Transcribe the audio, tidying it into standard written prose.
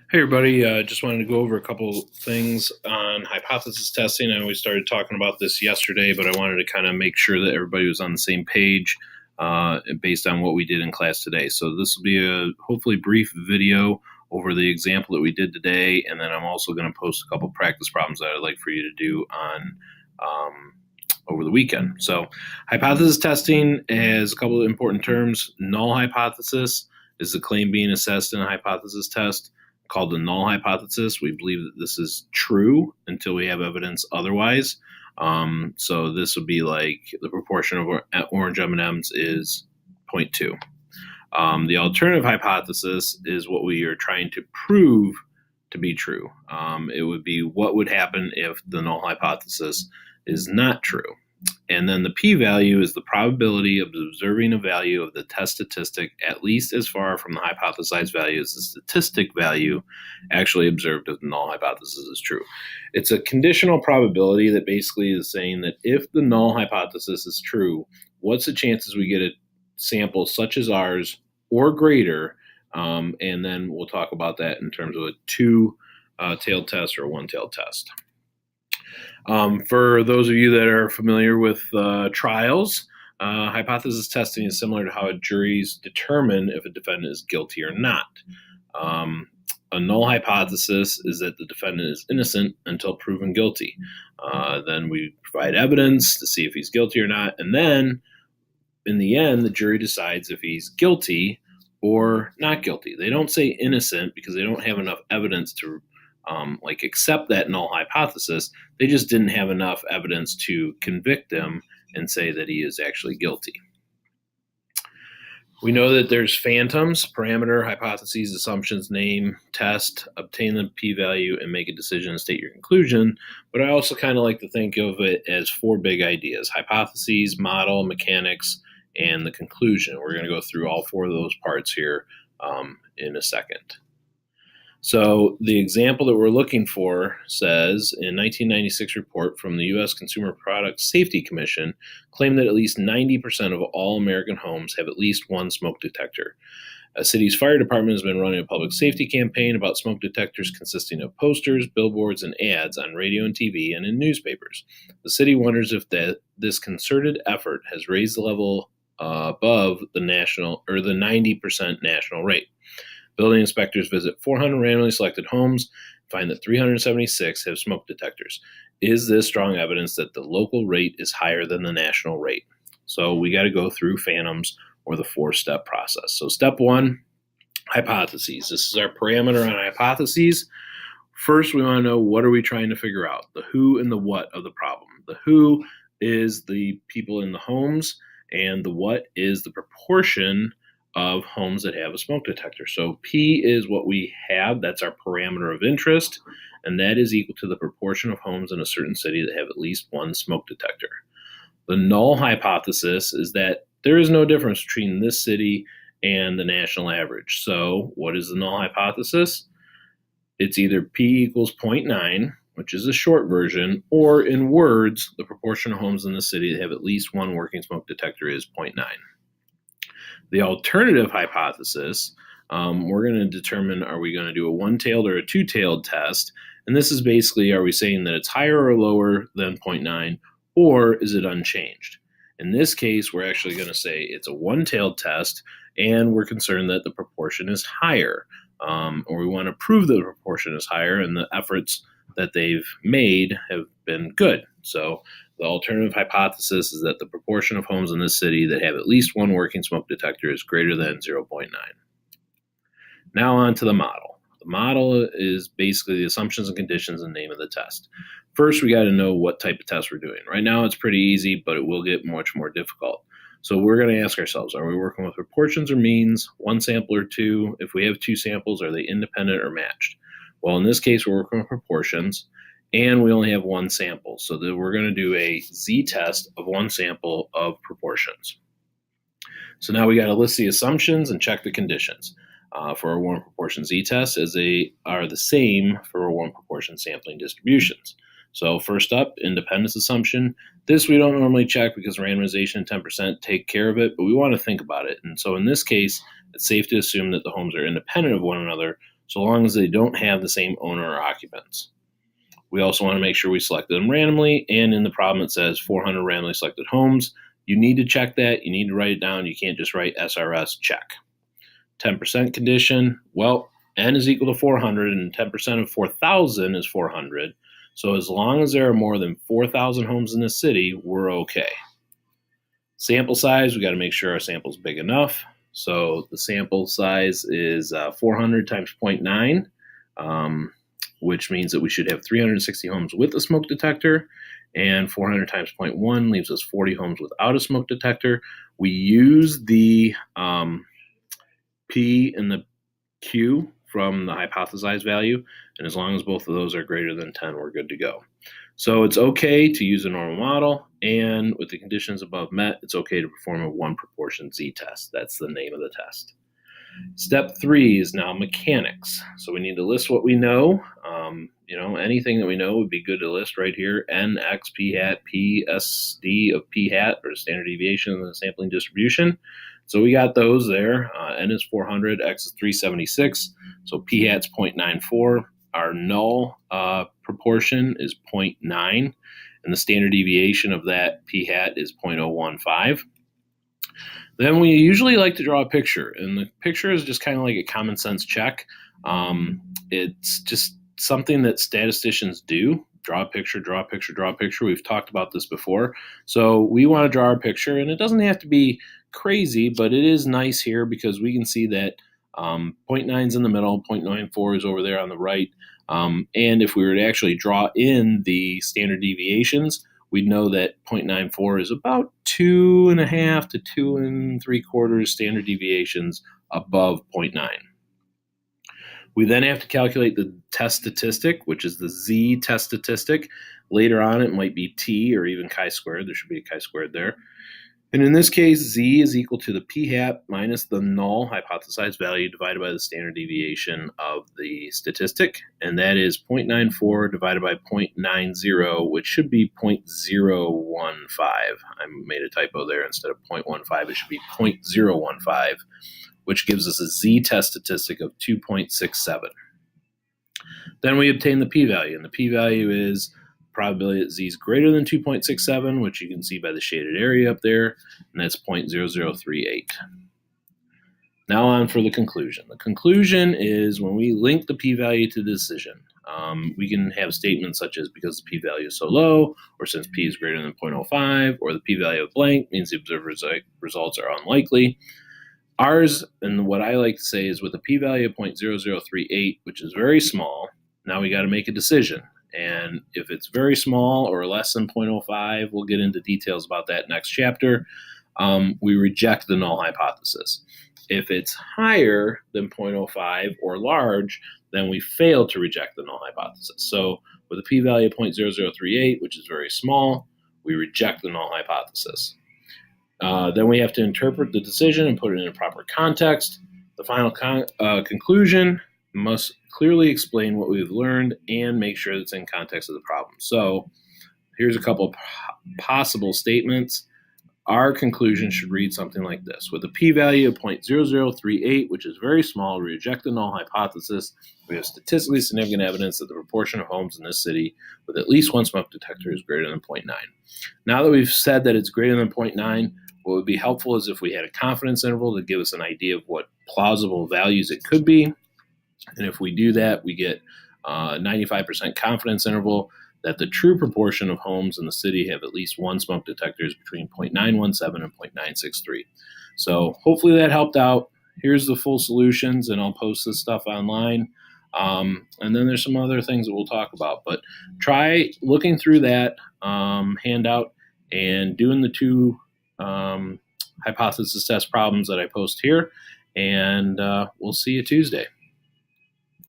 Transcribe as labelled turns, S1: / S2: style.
S1: Hey everybody, just wanted to go over a couple things on hypothesis testing. I know we started talking about this yesterday, but I wanted to kind of make sure that everybody was on the same page based on what we did in class today. So this will be a hopefully brief video over the example that we did today, and then I'm also going to post a couple practice problems that I'd like for you to do on over the weekend. So hypothesis testing has a couple of important terms. Null hypothesis is the claim being assessed in a hypothesis test called the null hypothesis. We believe that this is true until we have evidence otherwise. So this would be like the proportion of orange M&Ms is 0.2. The alternative hypothesis is what we are trying to prove to be true. It would be what would happen if the null hypothesis is not true. And then the p-value is the probability of observing a value of the test statistic at least as far from the hypothesized value as the statistic value actually observed if the null hypothesis is true. It's a conditional probability that basically is saying that if the null hypothesis is true, what's the chances we get a sample such as ours or greater? And then we'll talk about that in terms of a two-tailed test or a one-tailed test. For those of you that are familiar with trials, hypothesis testing is similar to how juries determine if a defendant is guilty or not. A null hypothesis is that the defendant is innocent until proven guilty. Then we provide evidence to see if he's guilty or not, and then in the end, the jury decides if he's guilty or not guilty. They don't say innocent because they don't have enough evidence to accept that null hypothesis. They just didn't have enough evidence to convict him and say that he is actually guilty. We know that there's phantoms, parameter, hypotheses, assumptions, name, test, obtain the p-value, and make a decision and state your conclusion. But I also kind of like to think of it as four big ideas: hypotheses, model, mechanics, and the conclusion. We're going to go through all four of those parts here in a second. So the example that we're looking for says, in 1996 report from the U.S. Consumer Product Safety Commission claimed that at least 90% of all American homes have at least one smoke detector. A city's fire department has been running a public safety campaign about smoke detectors consisting of posters, billboards, and ads on radio and TV and in newspapers. The city wonders if this concerted effort has raised the level above the national or the 90% national rate. Building inspectors visit 400 randomly selected homes, find that 376 have smoke detectors. Is this strong evidence that the local rate is higher than the national rate? So we got to go through phantoms or the four-step process. So step one, hypotheses. This is our parameter on hypotheses. First, we want to know, what are we trying to figure out? The who and the what of the problem. The who is the people in the homes, and the what is the proportion of homes that have a smoke detector. So P is what we have. That's our parameter of interest, and that is equal to the proportion of homes in a certain city that have at least one smoke detector. The null hypothesis is that there is no difference between this city and the national average. So what is the null hypothesis? It's either P equals 0.9, which is a short version, or in words, the proportion of homes in the city that have at least one working smoke detector is 0.9. The alternative hypothesis, we're going to determine, are we going to do a one-tailed or a two-tailed test? And this is basically, are we saying that it's higher or lower than 0.9, or is it unchanged? In this case, we're actually going to say it's a one-tailed test, and we're concerned that the proportion is higher, or we want to prove that the proportion is higher, and the efforts that they've made have been good. So the alternative hypothesis is that the proportion of homes in this city that have at least one working smoke detector is greater than 0.9. Now on to the model. The model is basically the assumptions and conditions and name of the test. First, we got to know what type of test we're doing. Right now, it's pretty easy, but it will get much more difficult. So we're going to ask ourselves, are we working with proportions or means, one sample or two? If we have two samples, are they independent or matched? Well, in this case, we're working with proportions, and we only have one sample. So that we're going to do a z-test of one sample of proportions. So now we got to list the assumptions and check the conditions for our one proportion z-test, as they are the same for our one proportion sampling distributions. So first up, independence assumption. This we don't normally check because randomization and 10% take care of it, but we want to think about it. And so in this case, it's safe to assume that the homes are independent of one another. so long as they don't have the same owner or occupants. We also want to make sure we selected them randomly, and in the problem it says 400 randomly selected homes. You need to check that. You need to write it down. You can't just write SRS check. 10% condition, well, N is equal to 400, and 10% of 4,000 is 400. So as long as there are more than 4,000 homes in the city, we're okay. Sample size, we got to make sure our sample is big enough. So the sample size is 400 times 0.9, which means that we should have 360 homes with a smoke detector, and 400 times 0.1 leaves us 40 homes without a smoke detector. We use the P and the Q from the hypothesized value, and as long as both of those are greater than 10, we're good to go. So it's okay to use a normal model, and with the conditions above met, it's okay to perform a one proportion z-test. That's the name of the test. Step 3 is now mechanics. So we need to list what we know. Anything that we know would be good to list right here. N, X, P hat, P, S, D of P hat, or standard deviation of the sampling distribution. So we got those there. N is 400, X is 376. So P hat's 0.94. Our null proportion is 0.9. And the standard deviation of that P hat is 0.015. Then we usually like to draw a picture, and the picture is just kind of like a common sense check. It's just something that statisticians do. Draw a picture, draw a picture, draw a picture. We've talked about this before. So we want to draw our picture, and it doesn't have to be crazy, but it is nice here because we can see that 0.9 is in the middle, 0.94 is over there on the right. And if we were to actually draw in the standard deviations, we'd know that 0.94 is about 2.5 to 2 3/4 standard deviations above 0.9. We then have to calculate the test statistic, which is the z test statistic. Later on, it might be t or even chi-squared. There should be a chi-squared there. And in this case, z is equal to the p hat minus the null hypothesized value divided by the standard deviation of the statistic. And that is 0.94 divided by 0.90, which should be 0.015. I made a typo there. Instead of 0.15, it should be 0.015, which gives us a z-test statistic of 2.67. Then we obtain the p-value, and the p-value is probability that z is greater than 2.67, which you can see by the shaded area up there, and that's 0.0038. Now on for the conclusion. The conclusion is when we link the p-value to the decision, we can have statements such as because the p-value is so low, or since p is greater than 0.05, or the p-value of blank means the observer's results are unlikely. Ours, and what I like to say is with a p-value of 0.0038, which is very small, now we got to make a decision. And if it's very small or less than 0.05, we'll get into details about that next chapter, we reject the null hypothesis. If it's higher than 0.05 or large, then we fail to reject the null hypothesis. So with a p-value of 0.0038, which is very small, we reject the null hypothesis. Then we have to interpret the decision and put it in a proper context. The final conclusion must clearly explain what we've learned and make sure it's in context of the problem. So here's a couple of possible statements. Our conclusion should read something like this. With a p-value of 0.0038, which is very small, we reject the null hypothesis. We have statistically significant evidence that the proportion of homes in this city with at least one smoke detector is greater than 0.9. Now that we've said that it's greater than 0.9, what would be helpful is if we had a confidence interval to give us an idea of what plausible values it could be. And if we do that, we get a 95% confidence interval that the true proportion of homes in the city have at least one smoke detector is between 0.917 and 0.963. So hopefully that helped out. Here's the full solutions, and I'll post this stuff online. And then there's some other things that we'll talk about. But try looking through that handout and doing the two hypothesis test problems that I post here. And we'll see you Tuesday.